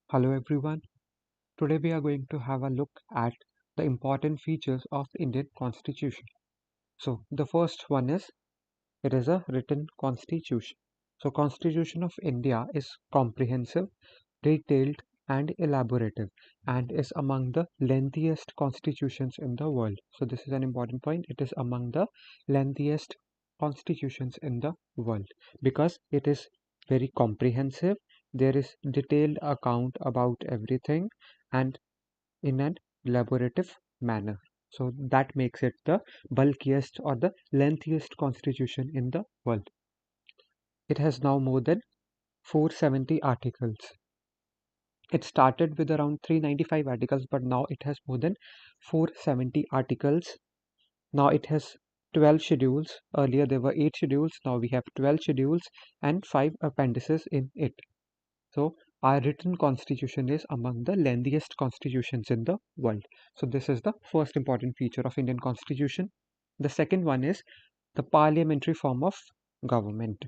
Hello everyone. Today we are going to have a look at the important features of Indian Constitution. So the first one is it is a written constitution. So Constitution of India is comprehensive, detailed and elaborative and is among the lengthiest constitutions in the world. So this is an important point. It is among the lengthiest constitutions in the world because it is very comprehensive. There is detailed account about everything and in an elaborative manner. So that makes it the bulkiest or the lengthiest constitution in the world. It has now more than 470 articles. It started with around 395 articles, but now it has more than 470 articles. Now it has 12 schedules. Earlier there were 8 schedules. Now we have 12 schedules and 5 appendices in it. So our written constitution is among the lengthiest constitutions in the world. So this is the first important feature of Indian constitution. The second one is the parliamentary form of government.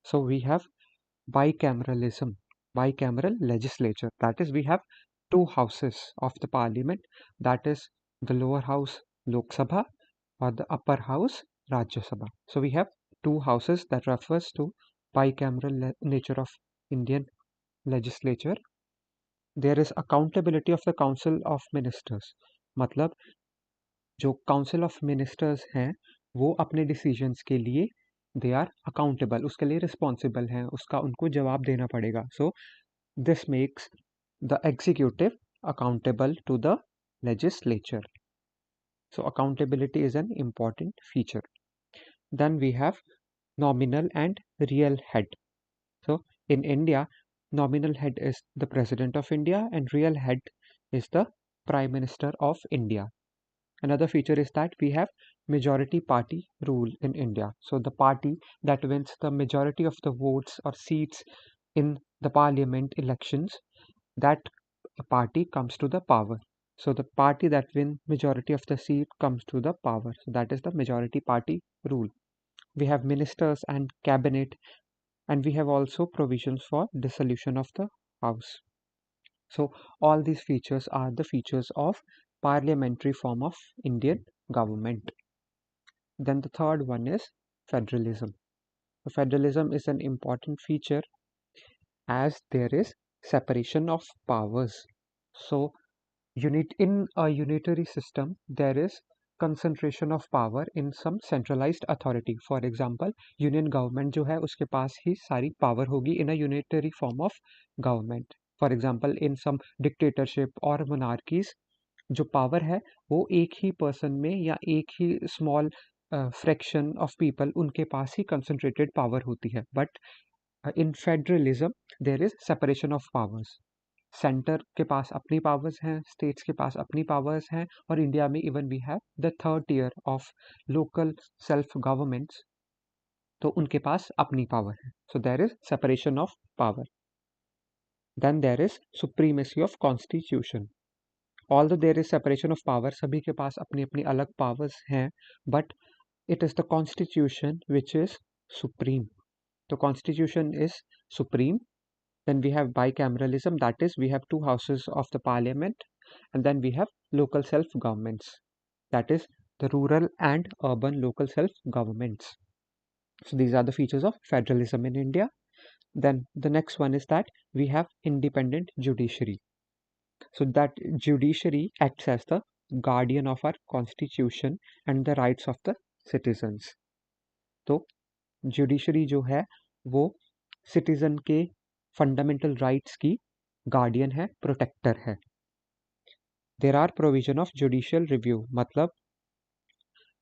So we have bicameralism, bicameral legislature. That is, we have two houses of the parliament. That is the lower house Lok Sabha or the upper house Rajya Sabha. So we have two houses that refers to bicameral nature of Indian legislature. There is accountability of the council of ministers. मतलब जो council of ministers हैं वो अपने decisions के लिए दे are accountable, उसके लिए responsible हैं, उसका उनको जवाब देना पड़ेगा. So this makes the executive accountable to the legislature. So accountability is an important feature. Then we have nominal and real head. So in India, nominal head is the President of India and real head is the Prime Minister of India. Another feature is that we have majority party rule in India. So the party that wins the majority of the votes or seats in the parliament elections, that party comes to the power. So the party that wins majority of the seat comes to the power. So that is the majority party rule. We have ministers and cabinet, and we have also provisions for dissolution of the house. So all these features are the features of parliamentary form of Indian government. Then the third one is federalism. So federalism is an important feature as there is separation of powers. So in a unitary system there is concentration of power in some centralized authority. For example, union government जो है उसके पास ही सारी power होगी in a unitary form of government. For example, in some dictatorship or monarchies जो power है वो एक ही पर्सन में या एक ही स्मॉल फ्रैक्शन ऑफ पीपल उनके पास ही कंसंट्रेटेड पावर होती है. But in federalism there is separation of powers. Centre के पास अपनी पावर्स हैं, स्टेट्स के पास अपनी पावर्स हैं, और इंडिया में even we have the third tier of local self governments, तो उनके पास अपनी पावर है. So there is separation of power. Then there is supremacy of constitution. Although there is separation of power, सभी के पास अपनी अपनी अलग powers हैं, but it is the constitution which is supreme. The constitution is supreme. Then we have bicameralism, that is we have two houses of the parliament, and then we have local self governments, that is the rural and urban local self governments. So these are the features of federalism in India. Then the next one is that we have independent judiciary. So that judiciary acts as the guardian of our constitution and the rights of the citizens. तो judiciary जो है वो citizen के fundamental rights की guardian है, protector है. There are provision of judicial review. मतलब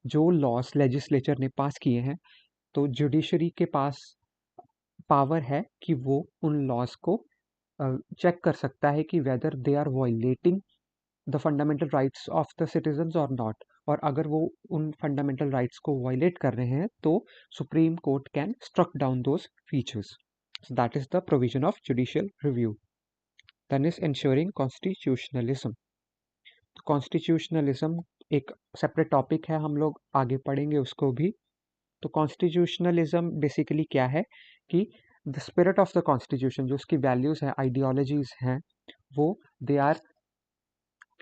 जो लॉस लेजिस्लेचर ने पास किए हैं तो जुडिशरी के पास पावर है कि वो उन लॉस को चेक कर सकता है कि whether they are violating the fundamental rights of the citizens और नॉट. और अगर वो उन फंडामेंटल राइट्स को वायलेट कर रहे हैं तो supreme court can struck down those features. So that is the provision of judicial review. Then is ensuring constitutionalism. Constitutionalism एक सेपरेट टॉपिक है, हम लोग आगे पढ़ेंगे उसको भी. तो कॉन्स्टिट्यूशनलिज्म बेसिकली क्या है कि the spirit of the constitution, जो उसकी वैल्यूज हैं, आइडियोलॉजीज हैं, वो they are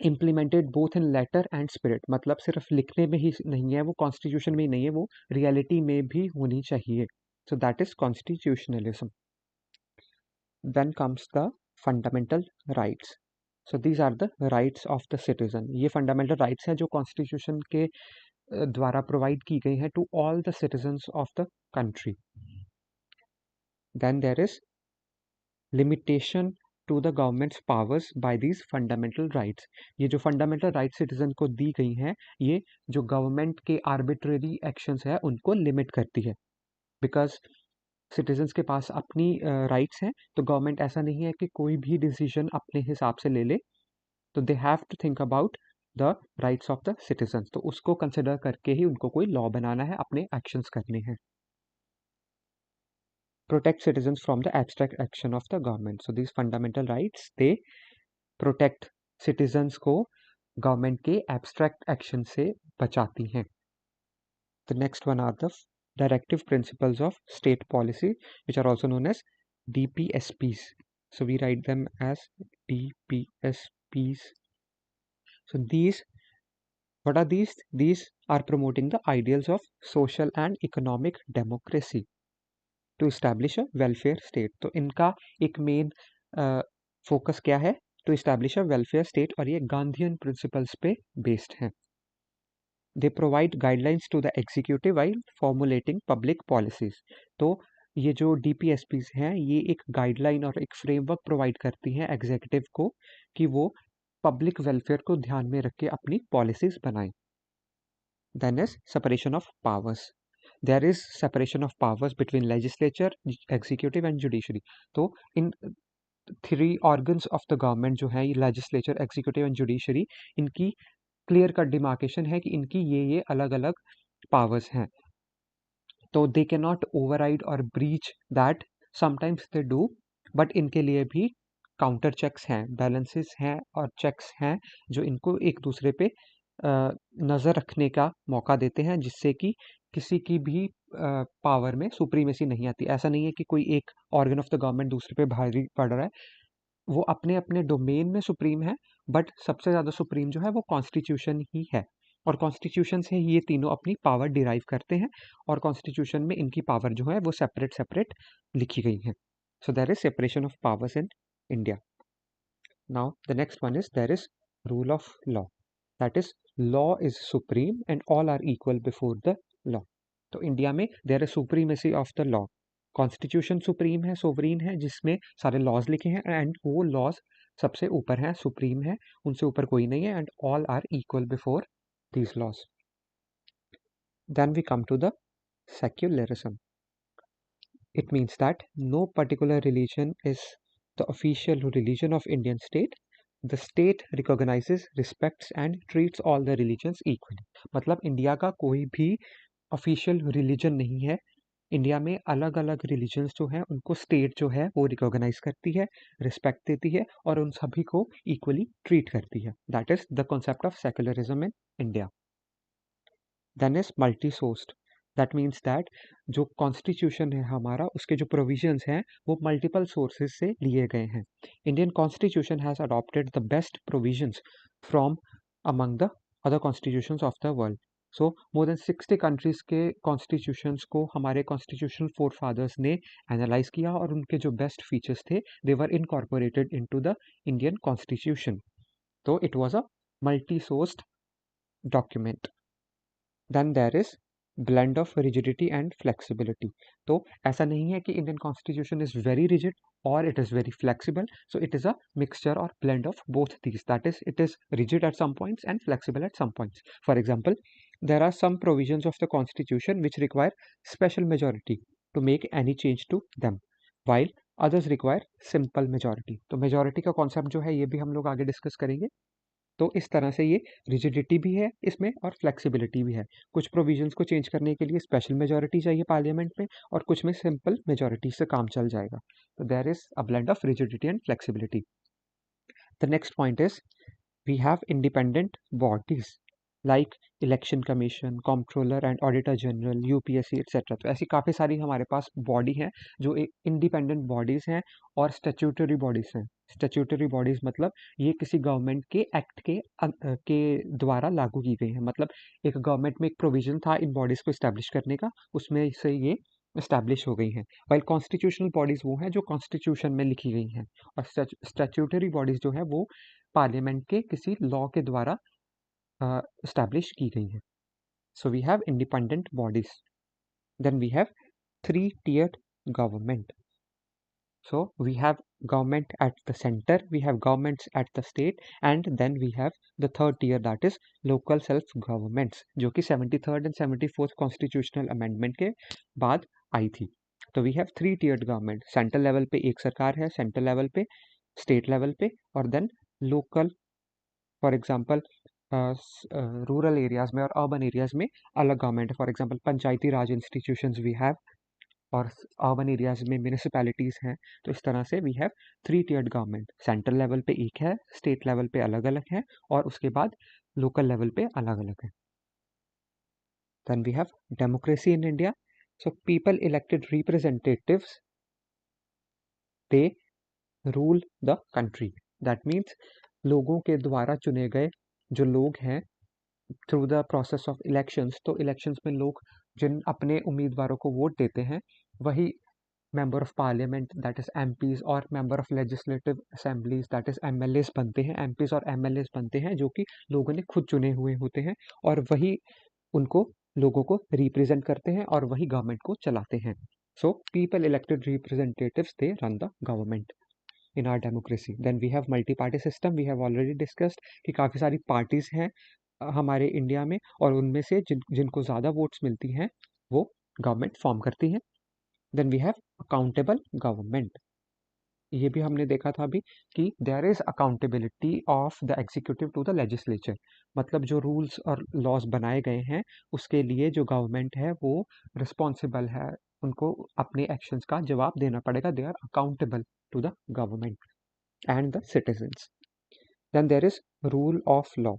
implemented both in letter and spirit, मतलब सिर्फ लिखने में ही नहीं है, वो कॉन्स्टिट्यूशन में ही नहीं है, वो रियलिटी में भी होनी चाहिए. So that is constitutionalism. Then comes the fundamental rights. So these are the rights of the citizen. ये फंडामेंटल राइट्स हैं जो कॉन्स्टिट्यूशन के द्वारा प्रोवाइड की गई हैं to all the citizens of the country. Then there is limitation to the government's powers by these fundamental rights. ये जो फंडामेंटल राइट्स सिटीजन को दी गई हैं, ये जो गवर्नमेंट के आर्बिट्रेरी एक्शंस है उनको लिमिट करती है. बिकॉज सिटीजन्स के पास अपनी राइट्स हैं, तो गवर्नमेंट ऐसा नहीं है कि कोई भी डिसीजन अपने हिसाब से ले ले. तो they have to think about the rights of the citizens. तो उसको कंसिडर करके ही उनको कोई लॉ बनाना है, अपने एक्शंस करने हैं. Protect citizens from the abstract action of the government. So these fundamental rights, they protect citizens को government के abstract action से बचाती हैं. The next one are the directive principles of state policy, which are also known as DPSPs. So we write them as DPSPs. So these, what are these? These are promoting the ideals of social and economic democracy to establish a welfare state. तो इनका एक main focus क्या है? To establish a welfare state, और ये Gandhian principles पे based हैं. They provide guidelines to the executive while formulating public policies. तो ये जो DPSPs हैं, ये एक गाइडलाइन और एक फ्रेमवर्क प्रोवाइड करती हैं एग्जीक्यूटिव को कि वो पब्लिक वेलफेयर को ध्यान में रख के अपनी पॉलिसीज बनाएं. Then is separation of powers. There is separation of powers between legislature, executive and judiciary. तो in three organs of the government जो है, legislature, executive and judiciary, इनकी clear cut demarcation है कि इनकी ये अलग अलग powers हैं. तो they cannot override or breach that. Sometimes they do, but इनके लिए भी काउंटर चेक्स हैं, बैलेंसेस हैं और चेक्स हैं जो इनको एक दूसरे पे नज़र रखने का मौका देते हैं, जिससे कि किसी की भी पावर में सुप्रीमेसी नहीं आती. ऐसा नहीं है कि कोई एक ऑर्गन ऑफ द गवर्नमेंट दूसरे पे भारी पड़ रहा है. वो अपने अपने डोमेन में सुप्रीम है, बट सबसे ज़्यादा सुप्रीम जो है वो कॉन्स्टिट्यूशन ही है. और कॉन्स्टिट्यूशन से ये तीनों अपनी पावर डिराइव करते हैं, और कॉन्स्टिट्यूशन में इनकी पावर जो है वो सेपरेट सेपरेट लिखी गई हैं. So there is separation of powers in India. Now, the next one is there is rule of law. That is, law is supreme and all are equal before the law. तो India में there is supremacy of the law. Constitution supreme है, sovereign है, जिसमें सारे laws लिखे हैं, and वो laws सबसे ऊपर हैं, सुप्रीम है, उनसे ऊपर कोई नहीं है, and all are equal before these laws. Then we come to the secularism. It means that no particular religion is the official religion of Indian state. The state recognizes, respects and treats all the religions equally. मतलब India का कोई भी official religion नहीं है. India में अलग अलग religions जो हैं उनको स्टेट जो है वो रिकॉग्नाइज करती है, रिस्पेक्ट देती है और उन सभी को इक्वली ट्रीट करती है. That is the concept of secularism in India. Then is multi sourced. That means that जो कॉन्स्टिट्यूशन है हमारा, उसके जो प्रोविजंस हैं वो मल्टीपल सोर्सेज से लिए गए हैं. Indian constitution has adopted the best provisions from among the other constitutions of the world. So more than 60 countries के कॉन्स्टिट्यूशंस को हमारे कॉन्स्टिट्यूशनल फोर फादर्स ने एनालाइज किया, और उनके जो बेस्ट फीचर्स थे they were incorporated into the Indian constitution. तो it was a multi sourced document. Then there is blend of rigidity and flexibility. तो ऐसा नहीं है कि Indian constitution is very rigid और it is very flexible. So it is a mixture और blend of both these. That is, it is rigid at some points and flexible at some points. For example, there are some provisions of the constitution which require special majority to make any change to them, while others require simple majority. तो majority का concept जो है ये भी हम लोग आगे discuss करेंगे. तो इस तरह से ये रिजिडिटी भी है इसमें और फ्लेक्सिबिलिटी भी है. कुछ प्रोविजंस को चेंज करने के लिए स्पेशल मेजॉरिटी चाहिए पार्लियामेंट में, और कुछ में सिंपल मेजॉरिटी से काम चल जाएगा. तो there is a blend of rigidity and flexibility. The next point is we have independent bodies. Like election commission, controller and auditor general, UPSC etcetera. तो ऐसी काफ़ी सारी हमारे पास बॉडी हैं जो एक इंडिपेंडेंट बॉडीज़ हैं और स्टैट्यूटरी बॉडीज़ हैं। स्टैट्यूटरी बॉडीज़ मतलब ये किसी गवर्नमेंट के एक्ट के द्वारा लागू की गई हैं। मतलब एक गवर्नमेंट में एक प्रोविजन था इन बॉडीज़ को इस्टेब्लिश करने का, उसमें से ये इस्टेब्लिश हो गई हैं। वाइल कॉन्स्टिट्यूशनल बॉडीज़ वो हैं जो कॉन्स्टिट्यूशन में लिखी गई हैं, और स्टैट्यूटरी बॉडीज़ जो है वो पार्लियामेंट के किसी लॉ के द्वारा established की गई है. So we have independent bodies. Then we have three-tiered government. So we have government at the center, we have governments at the state, and then we have the third tier, that is local self governments, जो कि 73rd and 74th constitutional amendment के बाद आई थी. तो we have three-tiered government. Central level पे एक सरकार है, सेंट्रल लेवल पे, स्टेट लेवल पे, और then local, for example rural areas में और अर्बन एरियाज में अलग गवर्नमेंट है. For example panchayati raj institutions we have, और अर्बन एरियाज में म्यूनिसिपैलिटीज हैं. तो इस तरह से we have three tiered government. Central level पे एक है, स्टेट लेवल पे अलग अलग है, और उसके बाद लोकल लेवल पे अलग अलग है. Then we have democracy in India. So people elected representatives, they rule the country. That means लोगों के द्वारा चुने गए जो लोग हैं through the process of elections. तो इलेक्शंस में लोग जिन अपने उम्मीदवारों को वोट देते हैं वही member of parliament, that is MPs, और member of legislative assemblies, that is MLAs बनते हैं. एमपीज और एमएलएस बनते हैं जो कि लोगों ने खुद चुने हुए होते हैं, और वही उनको लोगों को रिप्रेजेंट करते हैं और वही गवर्नमेंट को चलाते हैं. सो people elected representatives, they run the government in our democracy. Then we have multi-party system. We have already discussed कि काफ़ी सारी पार्टीज हैं हमारे इंडिया में, और उनमें से जिनको ज़्यादा वोट्स मिलती हैं वो गवर्नमेंट फॉर्म करती है. Then we have accountable government. ये भी हमने देखा था अभी कि there is accountability of the executive to the legislature. मतलब जो रूल्स और लॉज बनाए गए हैं उसके लिए जो गवर्नमेंट है वो रिस्पॉन्सिबल है, उनको अपने एक्शंस का जवाब देना पड़ेगा. They are accountable to the government and the citizens. Then there is rule of law.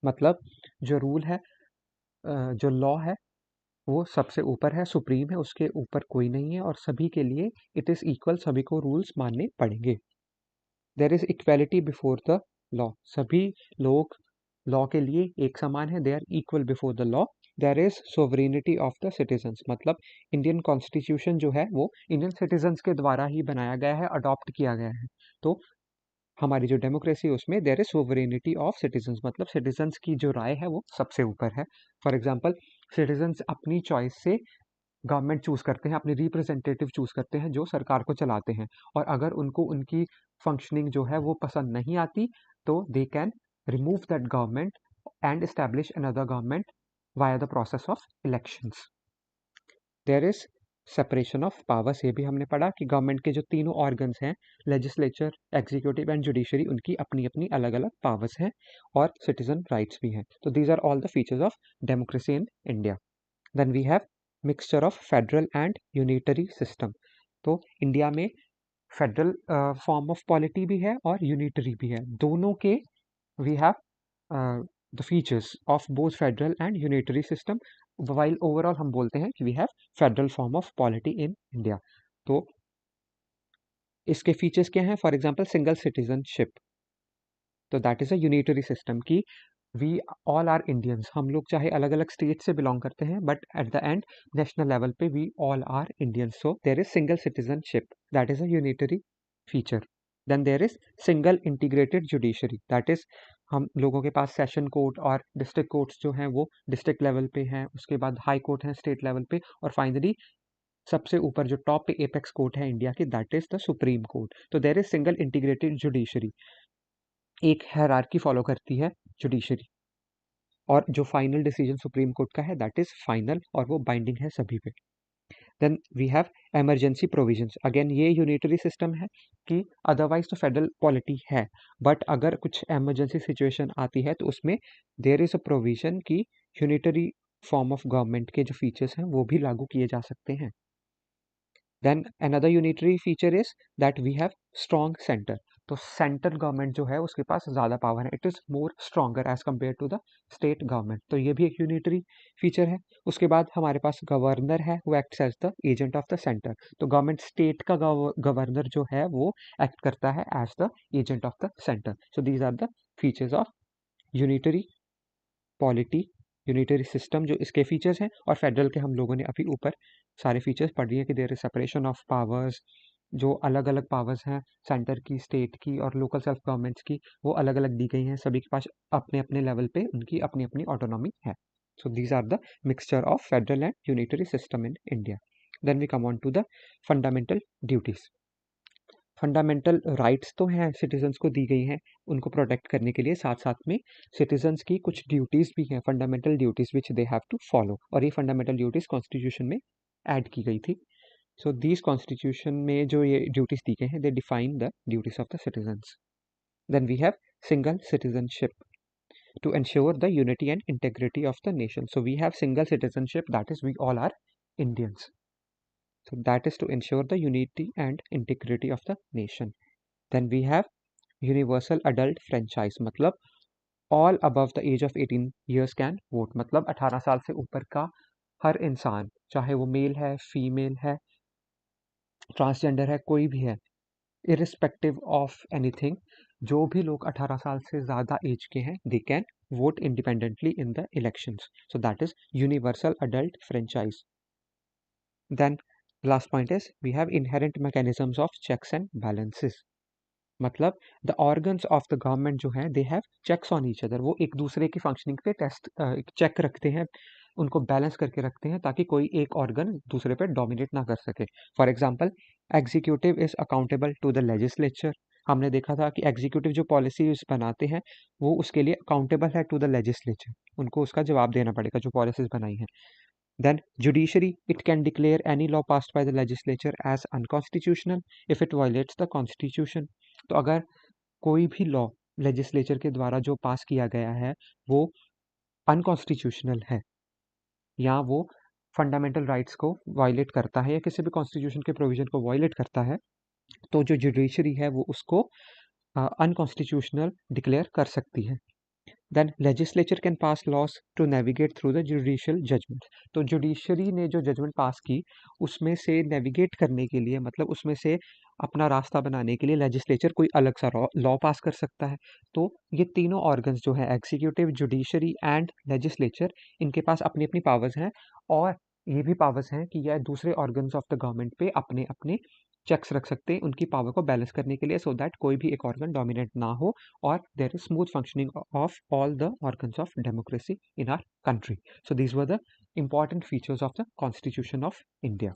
मतलब जो रूल है, जो लॉ है वो सबसे ऊपर है, सुप्रीम है, उसके ऊपर कोई नहीं है, और सभी के लिए इट इज़ इक्वल, सभी को रूल्स मानने पड़ेंगे. There is equality before the law. सभी लोग लॉ के लिए एक समान है, they are equal before the law. There is sovereignty of the citizens. मतलब इंडियन कॉन्स्टिट्यूशन जो है वो इंडियन सिटीजन्स के द्वारा ही बनाया गया है, अडॉप्ट किया गया है. तो हमारी जो डेमोक्रेसी है उसमें there is sovereignty of citizens. मतलब सिटीजन्स की जो राय है वो सबसे ऊपर है. फॉर एग्जाम्पल सिटीजन्स अपनी चॉइस से गवर्नमेंट चूज़ करते हैं, अपने रिप्रेजेंटेटिव चूज़ करते हैं जो सरकार को चलाते हैं, और अगर उनको उनकी फंक्शनिंग जो है वो पसंद नहीं आती तो they can remove that government and establish another government via the process of elections. There is separation of powers. ये भी हमने पढ़ा कि गवर्नमेंट के जो तीनों ऑर्गन्स हैं, लेजिस्लेचर, एग्जीक्यूटिव एंड जुडिशरी, उनकी अपनी अपनी अलग अलग पावर्स हैं, और सिटीजन राइट्स भी हैं. तो these are all the features of democracy in India. Then we have mixture of federal and unitary system. तो इंडिया में फेडरल फॉर्म ऑफ पॉलिटी भी है और यूनिटरी भी है. दोनों के we have the features of both federal and unitary system. While overall हम बोलते हैं कि we have federal form of polity in India. तो इसके फीचर्स क्या हैं? For example single citizenship. तो that is a unitary system की वी ऑल आर इंडियंस. हम लोग चाहे अलग अलग स्टेट से बिलोंग करते हैं, but at the end national level पे we all are Indians. So there is single citizenship, that is a unitary feature. Then there is single integrated judiciary. That is हम लोगों के पास सेशन कोर्ट और district courts जो हैं वो district level पे हैं, उसके बाद हाई कोर्ट हैं स्टेट लेवल पे, और फाइनली सबसे ऊपर जो टॉप पे एपेक्स कोर्ट है इंडिया की, that is the supreme court. तो there is single integrated judiciary. एक हायरार्की फॉलो करती है जुडिशरी, और जो फाइनल डिसीजन सुप्रीम कोर्ट का है दैट इज फाइनल, और वो बाइंडिंग है सभी पे. Then we have emergency provisions. Again ये यूनिटरी सिस्टम है कि अदरवाइज तो फेडरल पॉलिटी है, बट अगर कुछ इमरजेंसी सिचुएशन आती है तो उसमें देयर इज अ प्रोविजन कि यूनिटरी फॉर्म ऑफ गवर्नमेंट के जो फीचर्स हैं वो भी लागू किए जा सकते हैं. Then another unitary feature is that we have strong centre. तो सेंट्रल गवर्नमेंट जो है उसके पास ज़्यादा पावर है, it is more stronger as compare to the state government. तो ये भी एक यूनिटरी फीचर है। उसके बाद हमारे पास गवर्नर है, वो acts as the agent of the centre. तो गवर्नमेंट स्टेट का गवर्नर जो है वो एक्ट करता है as the agent of the centre. So these are the features of unitary polity, unitary system जो इसके फीचर्स हैं। और फेडरल के हम लोगों ने अभी ऊपर सारे फीचर्स पढ़ लिए कि there is separation of powers, जो अलग अलग पावर्स हैं सेंटर की, स्टेट की और लोकल सेल्फ गवर्नमेंट्स की, वो अलग अलग दी गई हैं। सभी के पास अपने अपने लेवल पे उनकी अपनी अपनी ऑटोनॉमी है। So these are the mixture of federal and unitary system in India. Then we come on to the fundamental duties. Fundamental rights तो हैं, सिटीजन्स को दी गई हैं उनको प्रोटेक्ट करने के लिए, साथ साथ में सिटीजन्स की कुछ ड्यूटीज़ भी हैं, fundamental duties which they have to follow. और ये फंडामेंटल ड्यूटीज़ कॉन्स्टिट्यूशन में ऐड की गई थी। सो दीज कॉन्स्टिट्यूशन में जो ये ड्यूटीज़ दी गई हैं, they define the duties of the citizens. Then we have single citizenship to ensure the unity and integrity of the nation. So we have single citizenship, that is we all are Indians. So that is to ensure the unity and integrity of the nation. Then we have universal adult franchise, मतलब all above the age of 18 years can vote, मतलब 18 साल से ऊपर का हर इंसान, चाहे वो mail है, फीमेल है, ट्रांसजेंडर है, कोई भी है, इरिस्पेक्टिव ऑफ एनीथिंग, जो भी लोग 18 साल से ज़्यादा एज के हैं, they can vote independently in the elections. So that is universal adult franchise. Then last point is we have inherent mechanisms of checks and balances. मतलब the organs of the government जो है they have checks on each other, वो एक दूसरे की functioning पे test check रखते हैं, उनको बैलेंस करके रखते हैं ताकि कोई एक ऑर्गन दूसरे पे डोमिनेट ना कर सके। For example executive is accountable to the legislature. हमने देखा था कि एग्जीक्यूटिव जो पॉलिसीज बनाते हैं वो उसके लिए अकाउंटेबल है टू द लेजिस्लेचर, उनको उसका जवाब देना पड़ेगा जो पॉलिसीज बनाई हैं। Then judiciary, it can declare any law passed by the legislature as unconstitutional if it violates the constitution. तो अगर कोई भी लॉ लेजिस्लेचर के द्वारा जो पास किया गया है वो अनकॉन्स्टिट्यूशनल है या वो फंडामेंटल राइट्स को वायलेट करता है या किसी भी कॉन्स्टिट्यूशन के प्रोविजन को वायलेट करता है, तो जो जुडिशरी है वो उसको अनकॉन्स्टिट्यूशनल डिक्लेयर कर सकती है। Then legislature can pass laws to navigate through the judicial judgement. तो जुडिशरी ने जो जजमेंट पास की उसमें से नेविगेट करने के लिए, मतलब उसमें से अपना रास्ता बनाने के लिए लेजिस्लेचर कोई अलग सा लॉ पास कर सकता है। तो ये तीनों ऑर्गन्स जो है एग्जीक्यूटिव, जुडिशरी एंड लेजिस्लेचर, इनके पास अपनी अपनी पावर्स हैं और ये भी पावर्स हैं कि यह दूसरे ऑर्गन्स ऑफ द गवर्नमेंट पे अपने अपने चेक्स रख सकते हैं उनकी पावर को बैलेंस करने के लिए, सो दैट कोई भी एक ऑर्गन डोमिनेट ना हो और there is smooth functioning of all the organs of democracy in our country. So these were the important features of the Constitution of India.